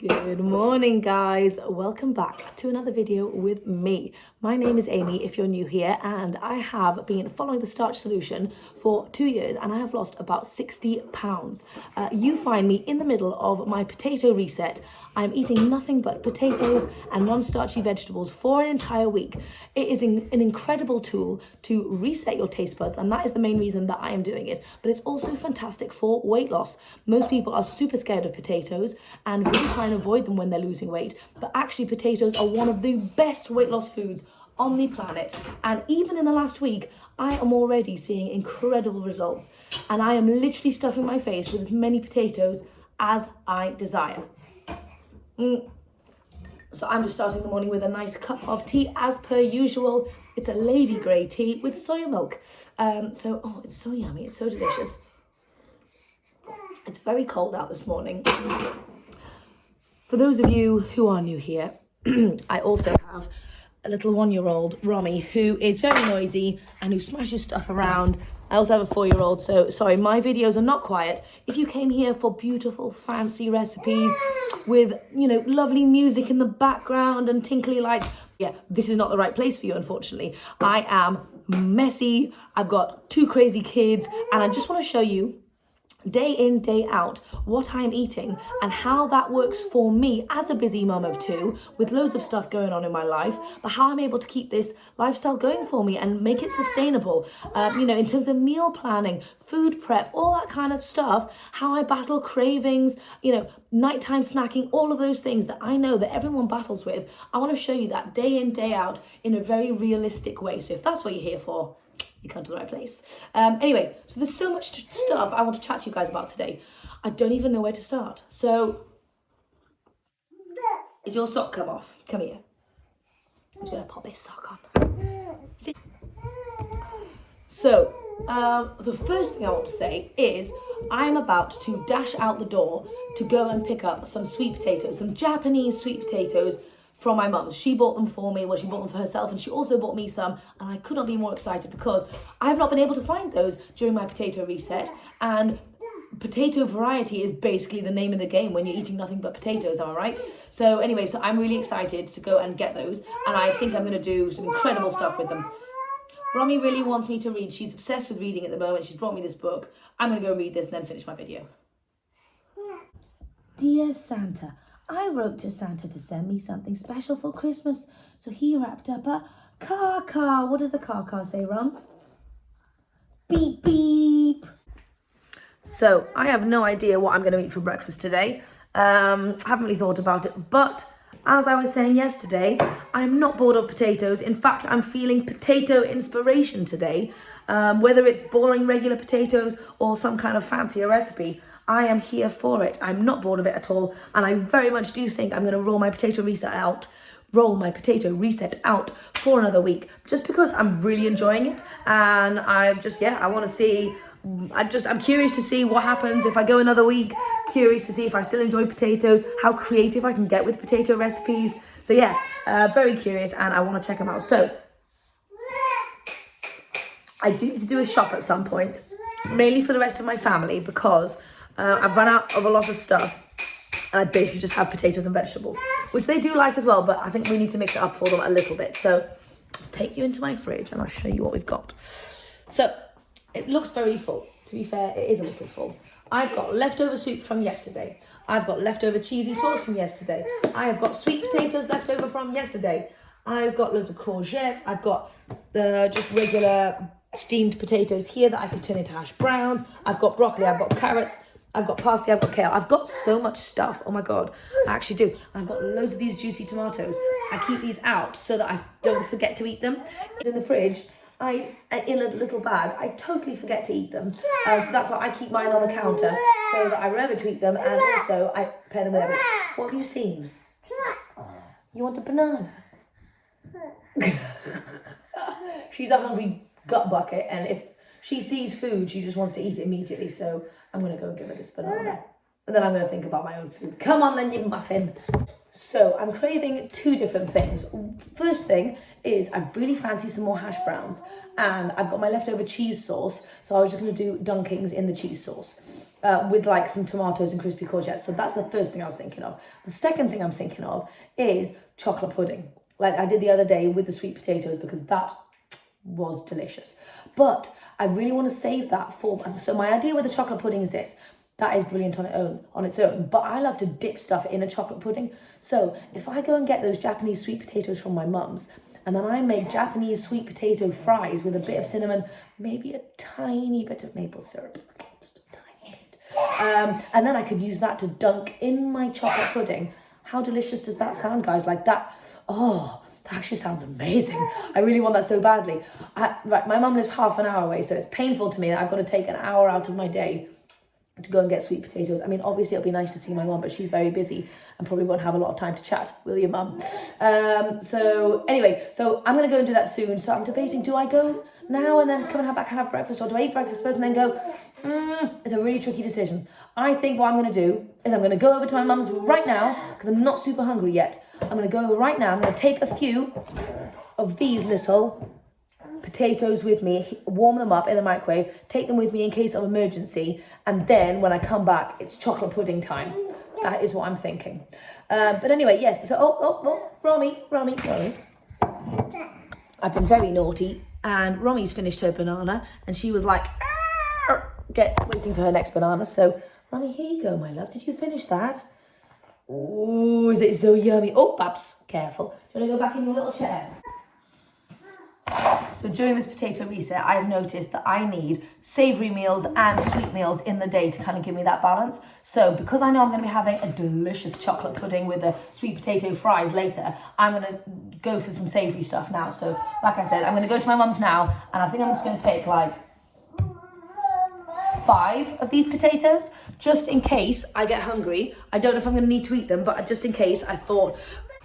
Good morning, guys. Welcome back to another video with me. My name is Amy if you're new here, and I have been following the Starch Solution for 2 years and I have lost about 60 pounds. You find me in the middle of my potato reset. I'm eating nothing but potatoes and non-starchy vegetables for an entire week. It is an incredible tool to reset your taste buds, and that is the main reason that I am doing it. But it's also fantastic for weight loss. Most people are super scared of potatoes and really try and avoid them when they're losing weight. But actually, potatoes are one of the best weight loss foods on the planet. And even in the last week, I am already seeing incredible results. And I am literally stuffing my face with as many potatoes as I desire. So I'm just starting the morning with a nice cup of tea as per usual. It's a lady grey tea with soya milk. It's so yummy, it's so delicious. It's very cold out this morning. For those of you who are new here, I also have a little 1-year-old, Romy, who is very noisy and who smashes stuff around. I also have a 4-year-old, so sorry, my videos are not quiet. If you came here for beautiful, fancy recipes with, lovely music in the background and tinkly lights, yeah, this is not the right place for you, unfortunately. I am messy, I've got 2 crazy kids, and I just want to show you day in, day out, what I'm eating and how that works for me as a busy mum of 2 with loads of stuff going on in my life, but how I'm able to keep this lifestyle going for me and make it sustainable, in terms of meal planning, food prep, all that kind of stuff, how I battle cravings, nighttime snacking, all of those things that I know that everyone battles with. I want to show you that day in, day out in a very realistic way. So if that's what you're here for, you come to the right place. Anyway, so there's so much stuff I want to chat to you guys about today. I don't even know where to start. So, is your sock come off? Come here. I'm just going to pop this sock on. Sit. So, the first thing I want to say is I'm about to dash out the door to go and pick up some sweet potatoes, some Japanese sweet potatoes from my mum. She bought them for me, she bought them for herself, and she also bought me some, and I could not be more excited because I have not been able to find those during my potato reset, and potato variety is basically the name of the game when you're eating nothing but potatoes, am I right? So anyway, so I'm really excited to go and get those, and I think I'm going to do some incredible stuff with them. Romy really wants me to read. She's obsessed with reading at the moment. She's brought me this book. I'm going to go read this and then finish my video. Dear Santa, I wrote to Santa to send me something special for Christmas, so he wrapped up a car. What does the car say, Rums? Beep, beep. So I have no idea what I'm going to eat for breakfast today. Haven't really thought about it, but as I was saying yesterday, I'm not bored of potatoes. In fact, I'm feeling potato inspiration today. Whether it's boring regular potatoes or some kind of fancier recipe, I am here for it. I'm not bored of it at all, and I very much do think I'm going to roll my potato reset out for another week, just because I'm really enjoying it, and I want to see. I'm curious to see what happens if I go another week, curious to see if I still enjoy potatoes, how creative I can get with potato recipes. So yeah, very curious, and I want to check them out. So I do need to do a shop at some point, mainly for the rest of my family, because I've run out of a lot of stuff, and I basically just have potatoes and vegetables, which they do like as well, but I think we need to mix it up for them a little bit. So I'll take you into my fridge and I'll show you what we've got. So it looks very full. To be fair, it is a little full. I've got leftover soup from yesterday. I've got leftover cheesy sauce from yesterday. I have got sweet potatoes left over from yesterday. I've got loads of courgettes. I've got the just regular steamed potatoes here that I could turn into hash browns. I've got broccoli, I've got carrots, I've got parsley, I've got kale. I've got so much stuff. Oh my God, I actually do. And I've got loads of these juicy tomatoes. I keep these out so that I don't forget to eat them. In the fridge, in a little bag, I totally forget to eat them. So that's why I keep mine on the counter so that I remember to eat them, and also I pair them with everything. What have you seen? You want a banana? She's a hungry gut bucket, and if she sees food, she just wants to eat it immediately. So I'm going to go and give her this banana. And then I'm going to think about my own food. Come on then, you muffin. So I'm craving 2 different things. First thing is I really fancy some more hash browns, and I've got my leftover cheese sauce, so I was just going to do dunkings in the cheese sauce. with like some tomatoes and crispy courgettes. So that's the first thing I was thinking of. The second thing I'm thinking of is chocolate pudding, like I did the other day with the sweet potatoes, because that was delicious. But I really want to save that for, so my idea with the chocolate pudding is this. That is brilliant on its own, but I love to dip stuff in a chocolate pudding. So if I go and get those Japanese sweet potatoes from my mum's, and then I make Japanese sweet potato fries with a bit of cinnamon, maybe a tiny bit of maple syrup, just a tiny bit. And then I could use that to dunk in my chocolate pudding. How delicious does that sound, guys? Like that, oh, that actually sounds amazing. I really want that so badly. Right, my mum lives half an hour away, so it's painful to me that I've got to take an hour out of my day to go and get sweet potatoes. I mean, obviously it'll be nice to see my mum, but she's very busy and probably won't have a lot of time to chat, will you, mum? So anyway, so I'm going to go and do that soon. So I'm debating, do I go now and then come and have breakfast, or do I eat breakfast first and then go? It's a really tricky decision. I think what I'm going to do is I'm going to go over to my mum's right now, because I'm not super hungry yet. I'm going to go over right now. I'm going to take a few of these little potatoes with me, warm them up in the microwave, take them with me in case of emergency, and then when I come back, it's chocolate pudding time. That is what I'm thinking. But anyway, yes, so, Romy. I've been very naughty, and Romy's finished her banana, and she was like, waiting for her next banana. So, Romy, here you go, my love. Did you finish that? Oh, is it so yummy? Oh, Babs, careful. Do you want to go back in your little chair? So during this potato reset, I've noticed that I need savoury meals and sweet meals in the day to kind of give me that balance. So because I know I'm going to be having a delicious chocolate pudding with the sweet potato fries later, I'm going to go for some savoury stuff now. So like I said, I'm going to go to my mum's now, and I think I'm just going to take like 5 of these potatoes, just in case I get hungry. I don't know if I'm going to need to eat them, but just in case, I thought,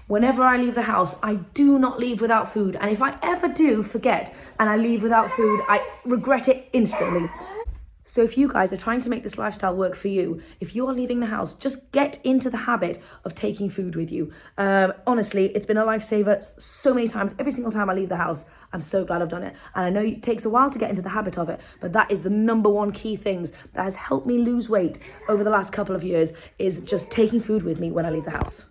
whenever I leave the house, I do not leave without food. And if I ever do forget and I leave without food, I regret it instantly. So if you guys are trying to make this lifestyle work for you, if you're leaving the house, just get into the habit of taking food with you. Honestly, it's been a lifesaver so many times. Every single time I leave the house, I'm so glad I've done it. And I know it takes a while to get into the habit of it, but that is the number one key things that has helped me lose weight over the last couple of years, is just taking food with me when I leave the house.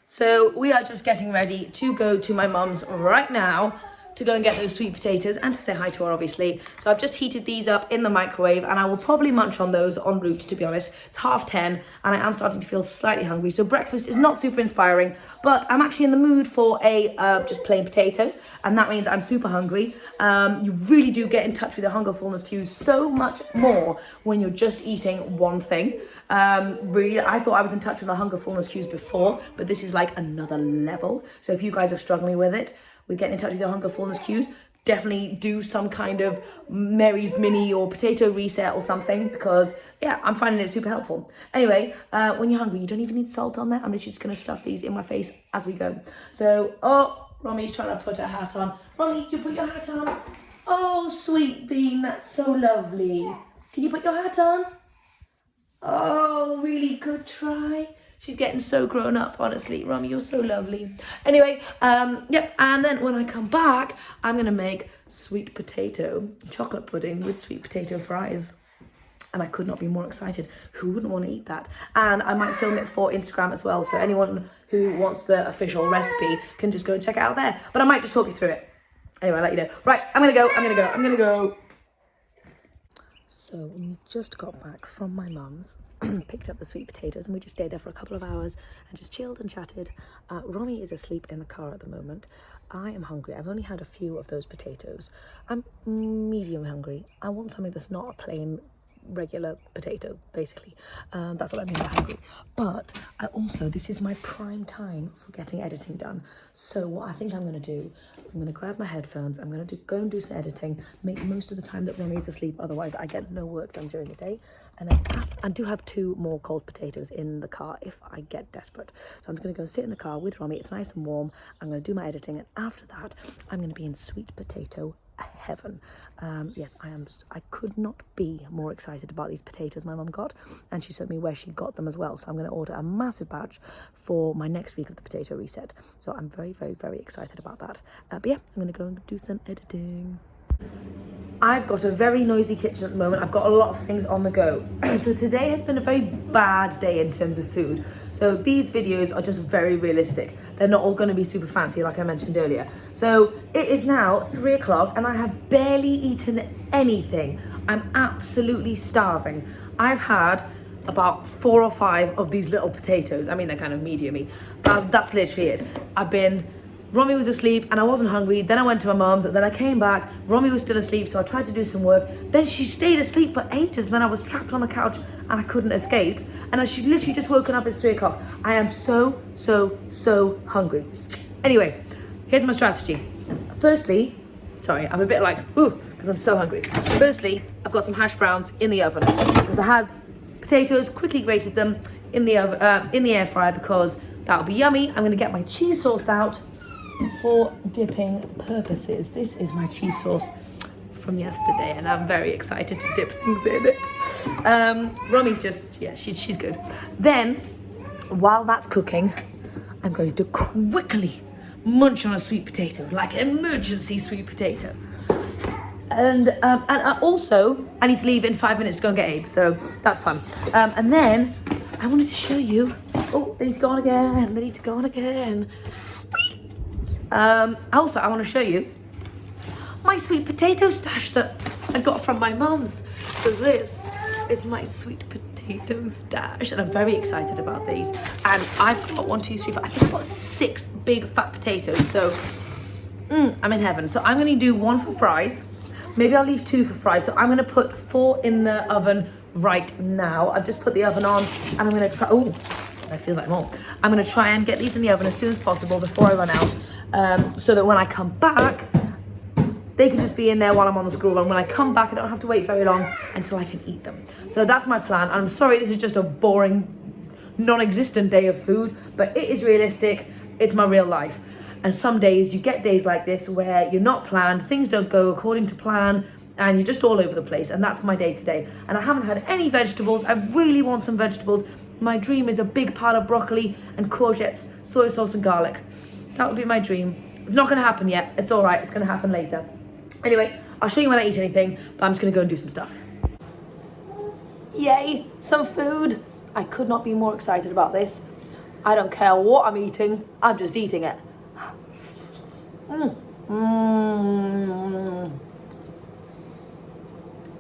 So we are just getting ready to go to my mum's right now to go and get those sweet potatoes and to say hi to her, obviously. So I've just heated these up in the microwave, and I will probably munch on those en route, to be honest. It's 10:30 and I am starting to feel slightly hungry. So breakfast is not super inspiring, but I'm actually in the mood for a just plain potato, and that means I'm super hungry. You really do get in touch with your hunger fullness cues so much more when you're just eating one thing. Really, I thought I was in touch with my hunger fullness cues before, but this is like another level. So if you guys are struggling with it, with getting in touch with your hunger fullness cues, definitely do some kind of Mary's mini or potato reset or something, because yeah, I'm finding it super helpful. Anyway, when you're hungry, you don't even need salt on there. I'm literally just going to stuff these in my face as we go. So, oh, Romy's trying to put her hat on. Romy, you put your hat on. Oh, sweet bean, that's so lovely. Can you put your hat on? Oh, really good try. She's getting so grown up, honestly. Romy, you're so lovely. Anyway, yep, and then when I come back, I'm going to make sweet potato chocolate pudding with sweet potato fries. And I could not be more excited. Who wouldn't want to eat that? And I might film it for Instagram as well, so anyone who wants the official recipe can just go and check it out there. But I might just talk you through it. Anyway, I'll let you know. Right, I'm going to go. So we just got back from my mum's, picked up the sweet potatoes, and we just stayed there for a couple of hours and just chilled and chatted. Romy is asleep in the car at the moment. I am hungry. I've only had a few of those potatoes. I'm medium hungry. I want something that's not a plain regular potato, basically. That's what I mean by hungry. But this is my prime time for getting editing done. So what I think I'm going to do is I'm going to grab my headphones, I'm going to go and do some editing, make most of the time that Romy is asleep, otherwise I get no work done during the day. And then I do have 2 more cold potatoes in the car if I get desperate. So I'm just going to go sit in the car with Romy. It's nice and warm. I'm going to do my editing, and after that I'm going to be in sweet potato heaven. Yes, I could not be more excited about these potatoes my mum got, and she showed me where she got them as well. So I'm going to order a massive batch for my next week of the potato reset. So I'm very, very, very excited about that. But yeah, I'm going to go and do some editing. I've got a very noisy kitchen at the moment. I've got a lot of things on the go. So today has been a very bad day in terms of food. So these videos are just very realistic. They're not all going to be super fancy like I mentioned earlier. So it is now 3 o'clock and I have barely eaten anything. I'm absolutely starving. I've had about 4 or 5 of these little potatoes. I mean, they're kind of medium-y, but that's literally it. Romy was asleep and I wasn't hungry. Then I went to my mum's, then I came back. Romy was still asleep, so I tried to do some work. Then she stayed asleep for ages, and then I was trapped on the couch and I couldn't escape. And she's literally just woken up. It's 3 o'clock. I am so hungry. Anyway, here's my strategy. Firstly, sorry, I'm a bit like, because I'm so hungry. Firstly, I've got some hash browns in the oven because I had potatoes, quickly grated them in the oven, in the air fryer because that'll be yummy. I'm gonna get my cheese sauce out for dipping purposes. This is my cheese sauce from yesterday and I'm very excited to dip things in it. Romy's just, yeah, she's good. Then, while that's cooking, I'm going to quickly munch on a sweet potato, like emergency sweet potato. And also, I need to leave in 5 minutes to go and get Abe, so that's fun. And then, I wanted to show you, they need to go on again, Also, I want to show you my sweet potato stash that I got from my mum's. So this is my sweet potato stash, and I'm very excited about these. And I've got 1, 2, 3, 4, I think I've got 6 big fat potatoes. So I'm in heaven. So I'm going to do 1 for fries. Maybe I'll leave 2 for fries. So I'm going to put 4 in the oven right now. I've just put the oven on, and I'm going to try. I feel like more. I'm going to try and get these in the oven as soon as possible before I run out. So that when I come back, they can just be in there while I'm on the school run. When I come back, I don't have to wait very long until I can eat them. So that's my plan. I'm sorry this is just a boring, non-existent day of food, but it is realistic. It's my real life. And some days, you get days like this where you're not planned, things don't go according to plan, and you're just all over the place. And that's my day today. And I haven't had any vegetables. I really want some vegetables. My dream is a big pile of broccoli and courgettes, soy sauce and garlic. That would be my dream. It's not going to happen yet. It's all right. It's going to happen later. Anyway, I'll show you when I eat anything, but I'm just going to go and do some stuff. Yay, some food. I could not be more excited about this. I don't care what I'm eating. I'm just eating it.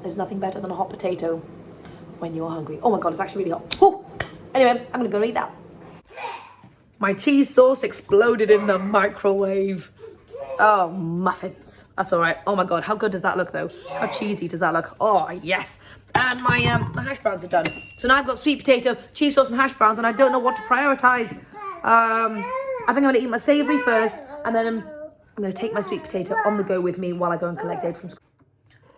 There's nothing better than a hot potato when you're hungry. Oh my God, it's actually really hot. Whew. Anyway, I'm going to go eat that. My cheese sauce exploded in the microwave. Oh, muffins. That's all right. Oh my God, how good does that look though? How cheesy does that look? Oh, yes. And my hash browns are done. So now I've got sweet potato, cheese sauce and hash browns, and I don't know what to prioritize. I think I'm going to eat my savoury first, and then I'm going to take my sweet potato on the go with me while I go and collect Abe from school.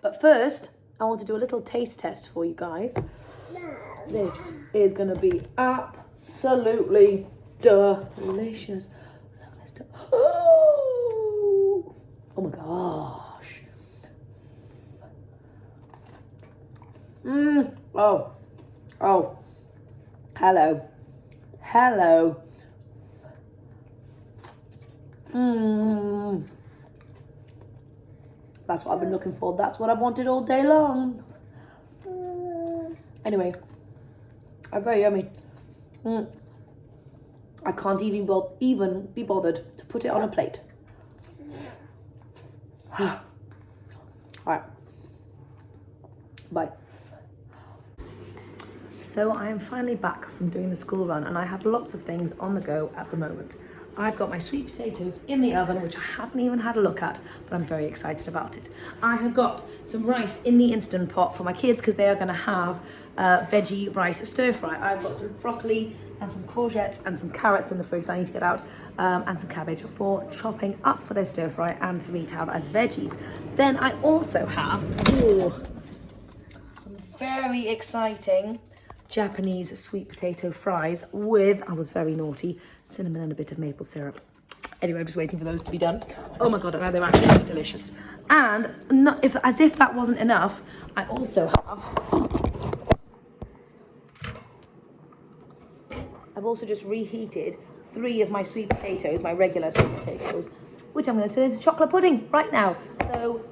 But first, I want to do a little taste test for you guys. This is going to be absolutely delicious. Oh my gosh. Oh. Hello. That's what I've been looking for. That's what I've wanted all day long. Anyway, I'm very yummy. I can't even be bothered to put it on a plate. All right. Bye. So I am finally back from doing the school run, and I have lots of things on the go at the moment. I've got my sweet potatoes in the oven, which I haven't even had a look at, but I'm very excited about it. I have got some rice in the Instant Pot for my kids because they are going to have veggie rice stir fry. I've got some broccoli and some courgettes and some carrots in the fridge that I need to get out, and some cabbage for chopping up for their stir fry and for me to have as veggies. Then I also have some very exciting Japanese sweet potato fries with, I was very naughty, cinnamon and a bit of maple syrup. Anyway, I'm just waiting for those to be done. Oh my God, they're actually delicious. And as if that wasn't enough, I also I've also just reheated 3 of my sweet potatoes, my regular sweet potatoes, which I'm going to turn into chocolate pudding right now. So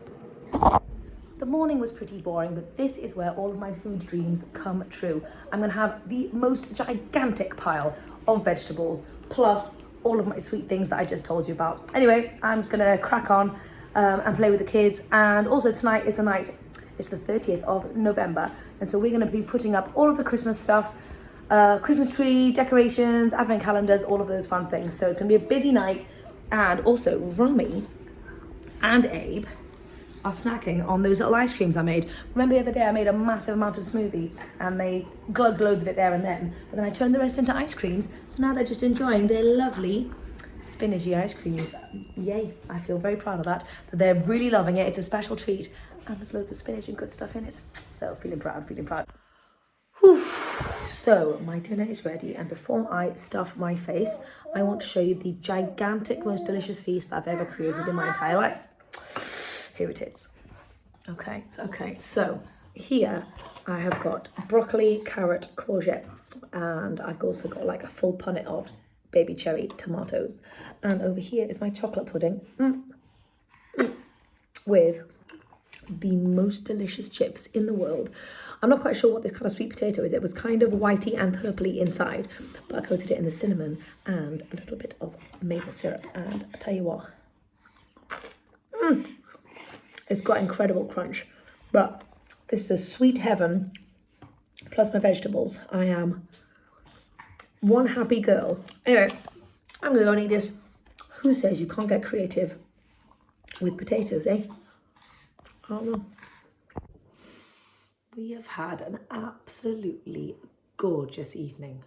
The morning was pretty boring, but this is where all of my food dreams come true. I'm gonna have the most gigantic pile of vegetables, plus all of my sweet things that I just told you about. Anyway, I'm gonna crack on and play with the kids. And also tonight is the night, it's the 30th of November. And so we're gonna be putting up all of the Christmas stuff, Christmas tree, decorations, advent calendars, all of those fun things. So it's gonna be a busy night. And also Romy and Abe are snacking on those little ice creams I made. Remember the other day I made a massive amount of smoothie and they glugged loads of it there and then, but then I turned the rest into ice creams. So now they're just enjoying their lovely spinachy ice creams. Yay, I feel very proud of that they're really loving it. It's a special treat and there's loads of spinach and good stuff in it. So feeling proud, feeling proud. Whew. So my dinner is ready, and before I stuff my face, I want to show you the gigantic, most delicious feast that I've ever created in my entire life. Here it is. Okay, so here I have got broccoli, carrot, courgette, and I've also got like a full punnet of baby cherry tomatoes. And over here is my chocolate pudding with the most delicious chips in the world. I'm not quite sure what this kind of sweet potato is. It was kind of whitey and purpley inside, but I coated it in the cinnamon and a little bit of maple syrup. And I tell you what, it's got incredible crunch, but this is sweet heaven plus my vegetables. I am one happy girl. Anyway, I'm gonna go and eat this. Who says you can't get creative with potatoes, eh? I don't know. We have had an absolutely gorgeous evening.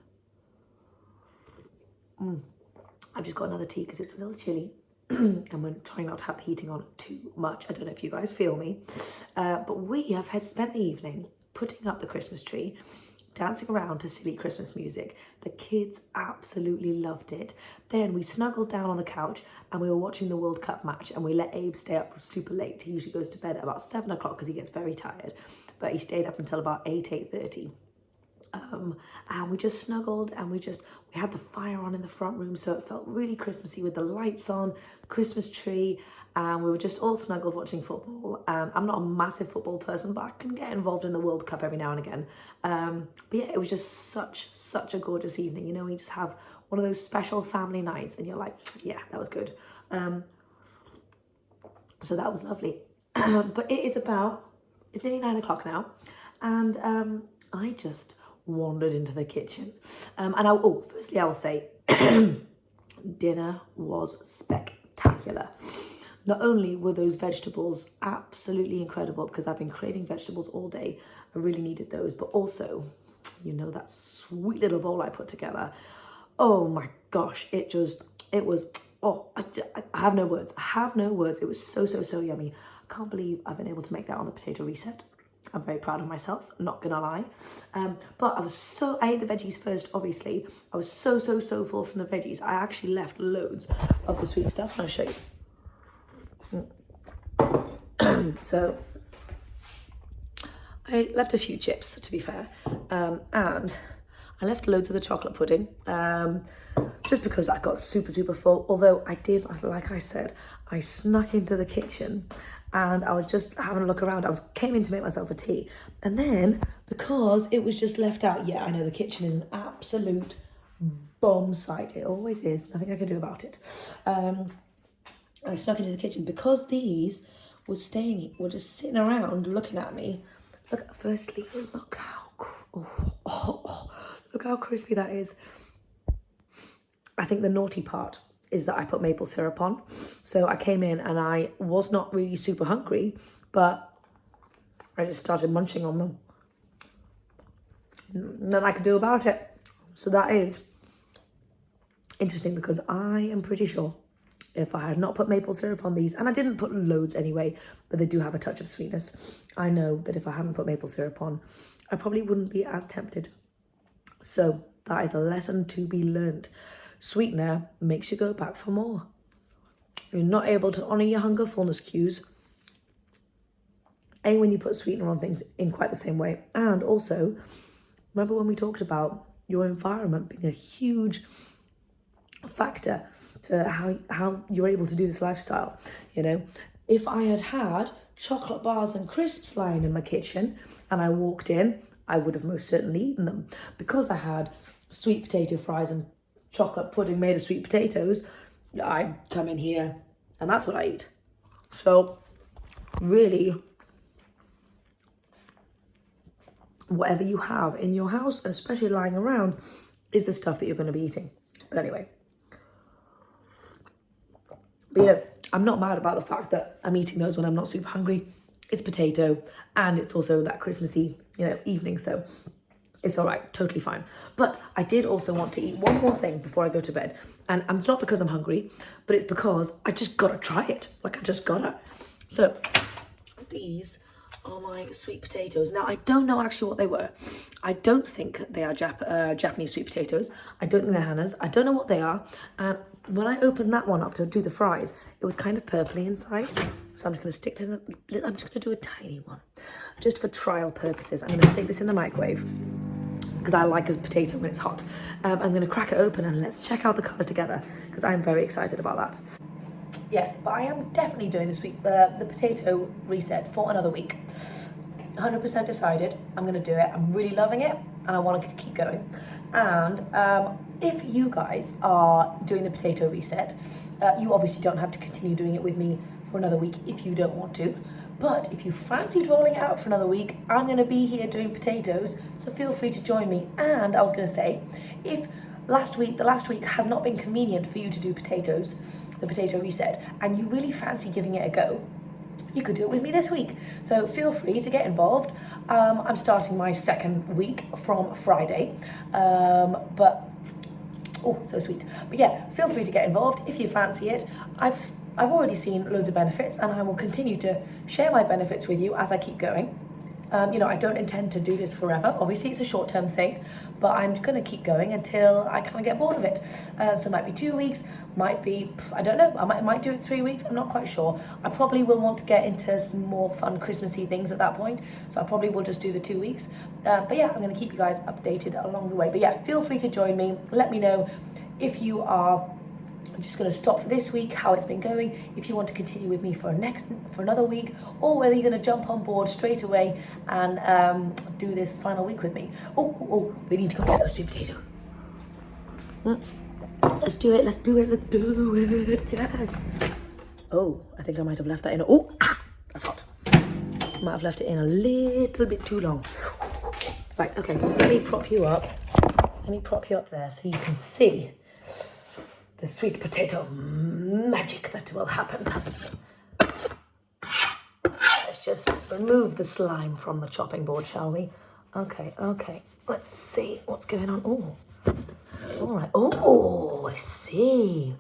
I've just got another tea because it's a little chilly. And we're trying not to have the heating on too much. I don't know if you guys feel me. But we have spent the evening putting up the Christmas tree, dancing around to silly Christmas music. The kids absolutely loved it. Then we snuggled down on the couch and we were watching the World Cup match, and we let Abe stay up super late. He usually goes to bed at about 7 o'clock because he gets very tired, but he stayed up until about 8:30. And we just snuggled and we had the fire on in the front room, so it felt really Christmassy with the lights on, Christmas tree, and we were just all snuggled watching football. And I'm not a massive football person, but I can get involved in the World Cup every now and again. But yeah, it was just such a gorgeous evening. You know, you just have one of those special family nights and you're like, yeah, that was good. So that was lovely. But it's nearly 9 o'clock now, and I just wandered into the kitchen. Firstly I will say, dinner was spectacular. Not only were those vegetables absolutely incredible, because I've been craving vegetables all day, I really needed those, but also, you know, that sweet little bowl I put together. Oh my gosh, I have no words. It was so yummy. I can't believe I've been able to make that on the potato reset. I'm very proud of myself, not gonna lie. But I ate the veggies first, obviously. I was so full from the veggies. I actually left loads of the sweet stuff, and I'll show you. So I left a few chips, to be fair, and I left loads of the chocolate pudding, just because I got super full. Although I did, like I said, I snuck into the kitchen and I was just having a look around. Came in to make myself a tea, and then because it was just left out, yeah, I know the kitchen is an absolute bomb site. It always is. Nothing I can do about it. I snuck into the kitchen because these were just sitting around looking at me. Look how crispy that is. I think the naughty part is that I put maple syrup on. So I came in and I was not really super hungry, but I just started munching on them. Nothing I could do about it. So that is interesting, because I am pretty sure if I had not put maple syrup on these, and I didn't put loads anyway, but they do have a touch of sweetness. I know that if I hadn't put maple syrup on, I probably wouldn't be as tempted. So that is a lesson to be learned. Sweetener makes you go back for more. You're not able to honour your hunger fullness cues when you put sweetener on things in quite the same way. And also, remember when we talked about your environment being a huge factor to how you're able to do this lifestyle? You know, if I had chocolate bars and crisps lying in my kitchen and I walked in, I would have most certainly eaten them. Because I had sweet potato fries and chocolate pudding made of sweet potatoes, I come in here and that's what I eat. So really, whatever you have in your house, and especially lying around, is the stuff that you're going to be eating. But anyway, but you know, I'm not mad about the fact that I'm eating those when I'm not super hungry. It's potato and it's also that Christmassy, you know, evening, so it's all right, totally fine. But I did also want to eat one more thing before I go to bed, and it's not because I'm hungry, but it's because I just gotta try it. Like, I just gotta. So these are my sweet potatoes. Now, I don't know actually what they were. I don't think they are Japanese sweet potatoes. I don't think they're Hannah's. I don't know what they are. And when I opened that one up to do the fries, it was kind of purpley inside. So I'm just going to stick this in, I'm just going to do a tiny one. Just for trial purposes. I'm going to stick this in the microwave because I like a potato when it's hot. I'm going to crack it open and let's check out the colour together because I'm very excited about that. Yes, but I am definitely doing the potato reset for another week. 100% decided I'm going to do it. I'm really loving it and I want to keep going. And if you guys are doing the potato reset, you obviously don't have to continue doing it with me for another week if you don't want to. But if you fancied rolling it out for another week, I'm going to be here doing potatoes, so feel free to join me. And I was going to say, if the last week has not been convenient for you to do potatoes, the potato reset, and you really fancy giving it a go, you could do it with me this week. So feel free to get involved. I'm starting my second week from Friday, but oh, so sweet. But yeah, feel free to get involved if you fancy it. I've already seen loads of benefits, and I will continue to share my benefits with you as I keep going. You know, I don't intend to do this forever. Obviously, it's a short-term thing, but I'm going to keep going until I kind of get bored of it. So it might be 2 weeks, might be, I don't know, I might do it 3 weeks, I'm not quite sure. I probably will want to get into some more fun Christmassy things at that point, so I probably will just do the 2 weeks. But yeah, I'm going to keep you guys updated along the way. But yeah, feel free to join me. Let me know if you are just going to stop for this week, how it's been going, if you want to continue with me for another week, or whether you're going to jump on board straight away and do this final week with me. Oh, we need to go get those sweet potatoes. Let's do it, yes. Oh, I think I might have left that in. That's hot. Might have left it in a little bit too long. Right, okay, so let me prop you up there so you can see the sweet potato magic that will happen. Let's just remove the slime from the chopping board, shall we? Okay. Let's see what's going on. Oh, all right. Oh, I see.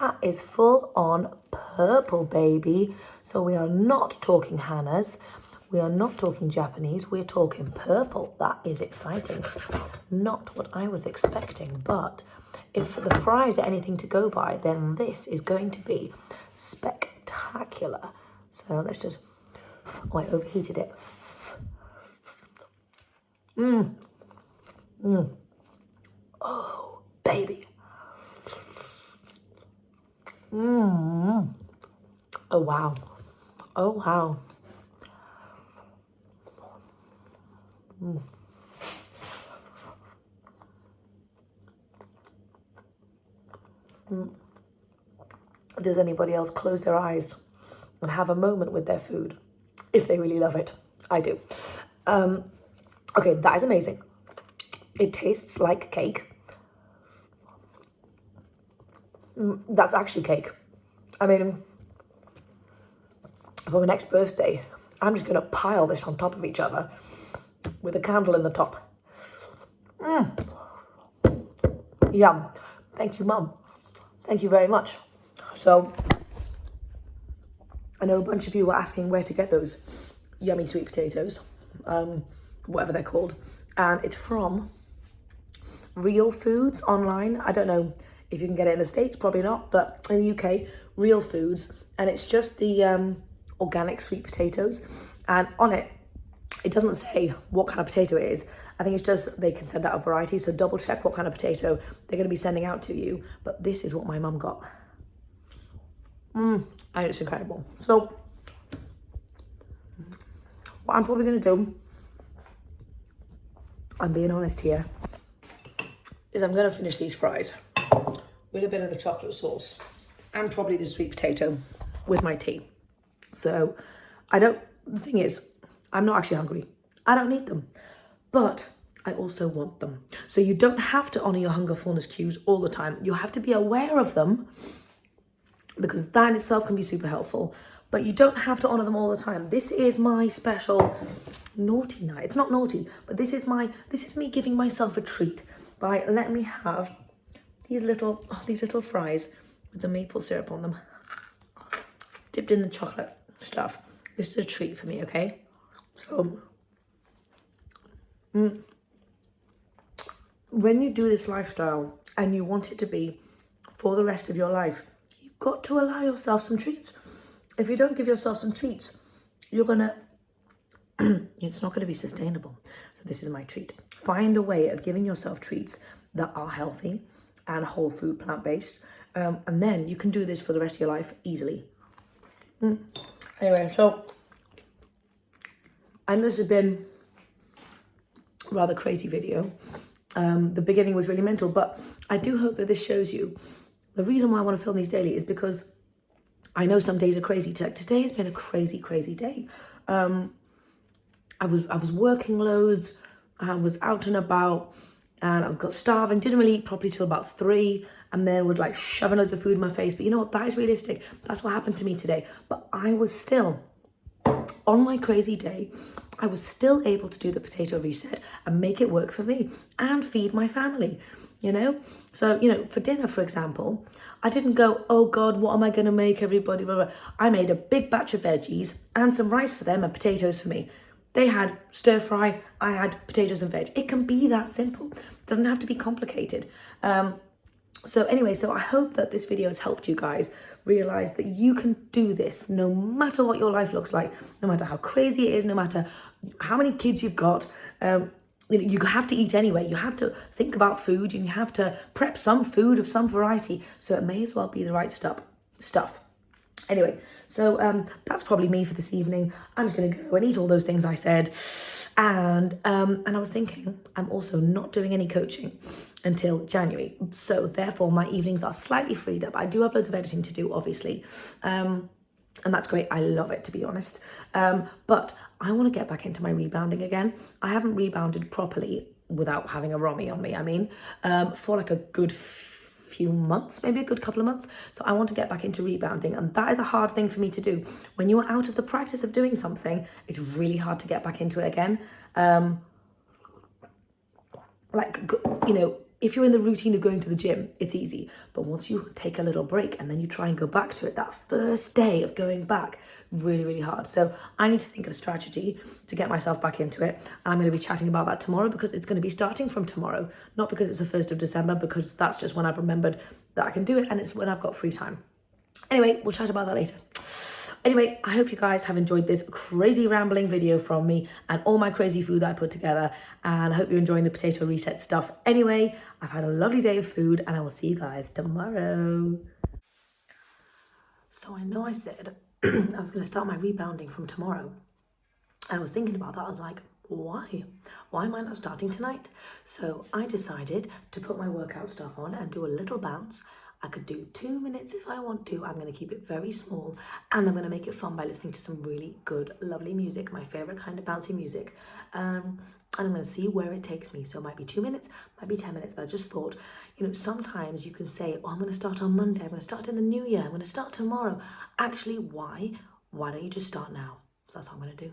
That is full on purple, baby. So we are not talking Hannah's. We are not talking Japanese. We're talking purple. That is exciting. Not what I was expecting, but if the fries are anything to go by, then this is going to be spectacular. So let's just, oh, I overheated it. Oh, baby. Oh, wow. Does anybody else close their eyes and have a moment with their food if they really love it? I do. Okay, that is amazing. It tastes like cake. That's actually cake. I mean, for my next birthday, I'm just going to pile this on top of each other with a candle in the top. Yum. Thank you, Mum. Thank you very much. So, I know a bunch of you were asking where to get those yummy sweet potatoes, whatever they're called, and it's from Real Foods online. I don't know if you can get it in the States, probably not, but in the UK, Real Foods, and it's just the organic sweet potatoes, and on it, it doesn't say what kind of potato it is. I think it's just they can send out a variety, so double check what kind of potato they're going to be sending out to you. But this is what my mum got. And it's incredible. So what I'm probably going to do, I'm being honest here, is I'm going to finish these fries with a bit of the chocolate sauce and probably the sweet potato with my tea. So the thing is, I'm not actually hungry. I don't need them, but I also want them. So you don't have to honor your hunger fullness cues all the time. You have to be aware of them, because that in itself can be super helpful, but you don't have to honor them all the time. This is my special naughty night. It's not naughty, but this is me giving myself a treat by letting me have these little fries with the maple syrup on them, dipped in the chocolate stuff. This is a treat for me, okay? So, when you do this lifestyle and you want it to be for the rest of your life, you've got to allow yourself some treats. If you don't give yourself some treats, it's not gonna be sustainable. So this is my treat. Find a way of giving yourself treats that are healthy and whole food, plant-based, and then you can do this for the rest of your life easily. Anyway, so, and this has been a rather crazy video. The beginning was really mental, but I do hope that this shows you the reason why I want to film these daily is because I know some days are crazy. Today has been a crazy day. I was working loads. I was out and about, and I got starving. Didn't really eat properly till about 3, and then would like shoving loads of food in my face. But you know what? That is realistic. That's what happened to me today. But I was still, on my crazy day, I was still able to do the potato reset and make it work for me and feed my family, you know? So, you know, for dinner, for example, I didn't go, oh God, what am I going to make everybody? Blah, blah. I made a big batch of veggies and some rice for them and potatoes for me. They had stir fry, I had potatoes and veg. It can be that simple. It doesn't have to be complicated. So anyway, so I hope that this video has helped you guys realize that you can do this no matter what your life looks like, no matter how crazy it is, no matter how many kids you've got. You have to eat anyway. You have to think about food, and you have to prep some food of some variety. So it may as well be the right stuff. Anyway, so that's probably me for this evening. I'm just going to go and eat all those things I said. And I was thinking, I'm also not doing any coaching until January. So therefore, my evenings are slightly freed up. I do have loads of editing to do, obviously. And that's great. I love it, to be honest. But I want to get back into my rebounding again. I haven't rebounded properly without having a Romy on me, for like a good few months, maybe a good couple of months. So I want to get back into rebounding, and that is a hard thing for me to do. When you are out of the practice of doing something, it's really hard to get back into it again. If you're in the routine of going to the gym, it's easy. But once you take a little break and then you try and go back to it, that first day of going back, really hard. So I need to think of a strategy to get myself back into it. And I'm going to be chatting about that tomorrow, because it's going to be starting from tomorrow. Not because it's the 1st of December, because that's just when I've remembered that I can do it, and it's when I've got free time. Anyway, we'll chat about that later. Anyway, I hope you guys have enjoyed this crazy rambling video from me and all my crazy food that I put together. And I hope you're enjoying the potato reset stuff. Anyway, I've had a lovely day of food, and I will see you guys tomorrow. So I know I said I was going to start my rebounding from tomorrow. And I was thinking about that. I was like, why? Why am I not starting tonight? So I decided to put my workout stuff on and do a little bounce. I could do 2 minutes if I want to. I'm going to keep it very small, and I'm going to make it fun by listening to some really good, lovely music, my favorite kind of bouncy music. And I'm going to see where it takes me. So it might be 2 minutes, might be 10 minutes, but I just thought, sometimes you can say, oh, I'm going to start on Monday, I'm going to start in the new year, I'm going to start tomorrow. Actually, why? Why don't you just start now? So that's what I'm going to do.